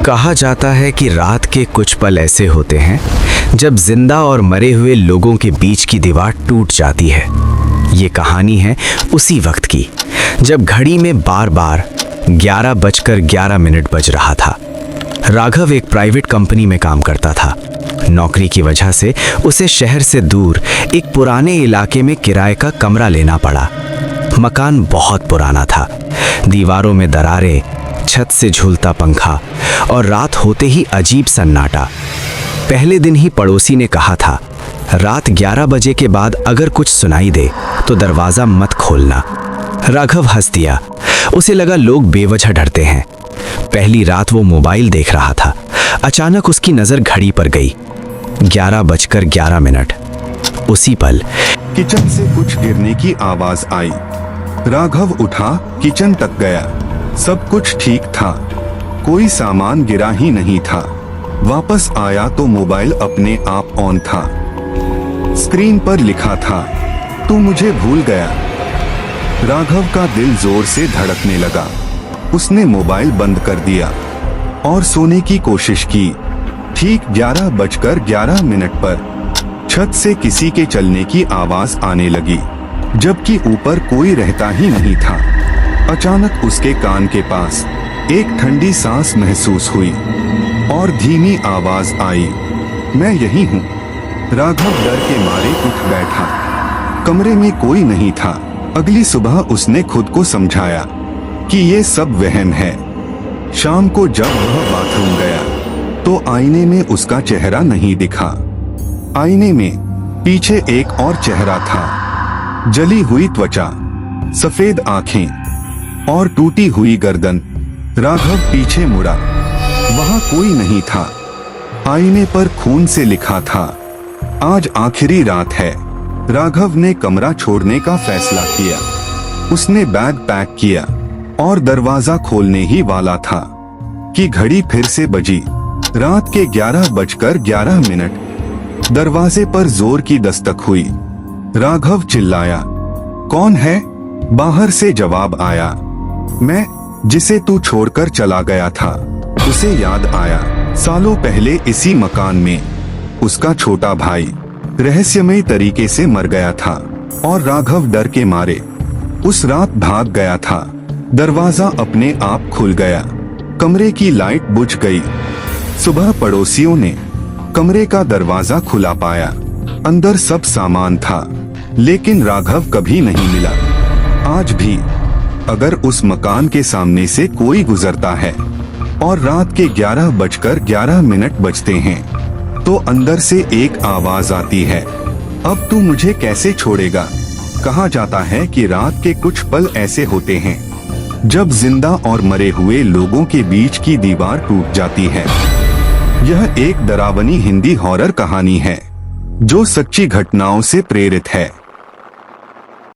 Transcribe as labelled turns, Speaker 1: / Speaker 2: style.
Speaker 1: कहा जाता है कि रात के कुछ पल ऐसे होते हैं जब जिंदा और मरे हुए लोगों के बीच की दीवार टूट जाती है। ये कहानी है उसी वक्त की जब घड़ी में बार बार 11:11 बज रहा था। राघव एक प्राइवेट कंपनी में काम करता था। नौकरी की वजह से उसे शहर से दूर एक पुराने इलाके में किराए का कमरा लेना पड़ा। मकान बहुत पुराना था, दीवारों में दरारें, छत से झूलता पंखा और रात होते ही अजीब सन्नाटा। पहले दिन ही पड़ोसी ने कहा था, रात 11 बजे के बाद अगर कुछ सुनाई दे तो दरवाजा मत खोलना। राघव हंस दिया। उसे लगा लोग बेवजह डरते हैं। पहली रात वो मोबाइल देख रहा था। अचानक उसकी नजर घड़ी पर गई। 11:11। उसी पल
Speaker 2: किचन से कुछ गिरने की आवाज आई। राघव उठा, किचन तक गया। सब कुछ ठीक था, कोई सामान गिरा ही नहीं था। वापस आया तो मोबाइल अपने आप ऑन था। स्क्रीन पर लिखा था, तू मुझे भूल गया। राघव का दिल जोर से धड़कने लगा। उसने मोबाइल बंद कर दिया और सोने की कोशिश की। ठीक 11:11 पर छत से किसी के चलने की आवाज आने लगी, जबकि ऊपर कोई रहता ही नहीं था। अचानक उसके कान के पास एक ठंडी सांस महसूस हुई और धीमी आवाज आई, मैं यही हूँ। राघव डर के मारे उठ बैठा। कमरे में कोई नहीं था। अगली सुबह उसने खुद को समझाया कि ये सब वहम है। शाम को जब वह बाथरूम गया तो आईने में उसका चेहरा नहीं दिखा। आईने में पीछे एक और चेहरा था, जली हुई त्वचा, सफेद आंखें और टूटी हुई गर्दन। राघव पीछे मुड़ा, वहां कोई नहीं था। आईने पर खून से लिखा था, आज आखिरी रात है। राघव ने कमरा छोड़ने का फैसला किया। उसने बैग पैक किया और दरवाजा खोलने ही वाला था कि घड़ी फिर से बजी। रात के 11:11। दरवाजे पर जोर की दस्तक हुई। राघव चिल्लाया, कौन है? बाहर से जवाब आया, मैं, जिसे तू छोड़कर चला गया था। उसे याद आया, सालों पहले इसी मकान में उसका छोटा भाई रहस्यमयी तरीके से मर गया था और राघव डर के मारे उस रात भाग गया था। दरवाजा अपने आप खुल गया। कमरे की लाइट बुझ गई। सुबह पड़ोसियों ने कमरे का दरवाजा खुला पाया। अंदर सब सामान था, लेकिन राघव कभी नहीं मिला। आज भी अगर उस मकान के सामने से कोई गुजरता है और रात के 11:11 बजते हैं तो अंदर से एक आवाज आती है, अब तू मुझे कैसे छोड़ेगा। कहा जाता है कि रात के कुछ पल ऐसे होते हैं जब जिंदा और मरे हुए लोगों के बीच की दीवार टूट जाती है। यह एक डरावनी हिंदी हॉरर कहानी है जो सच्ची घटनाओं से प्रेरित है।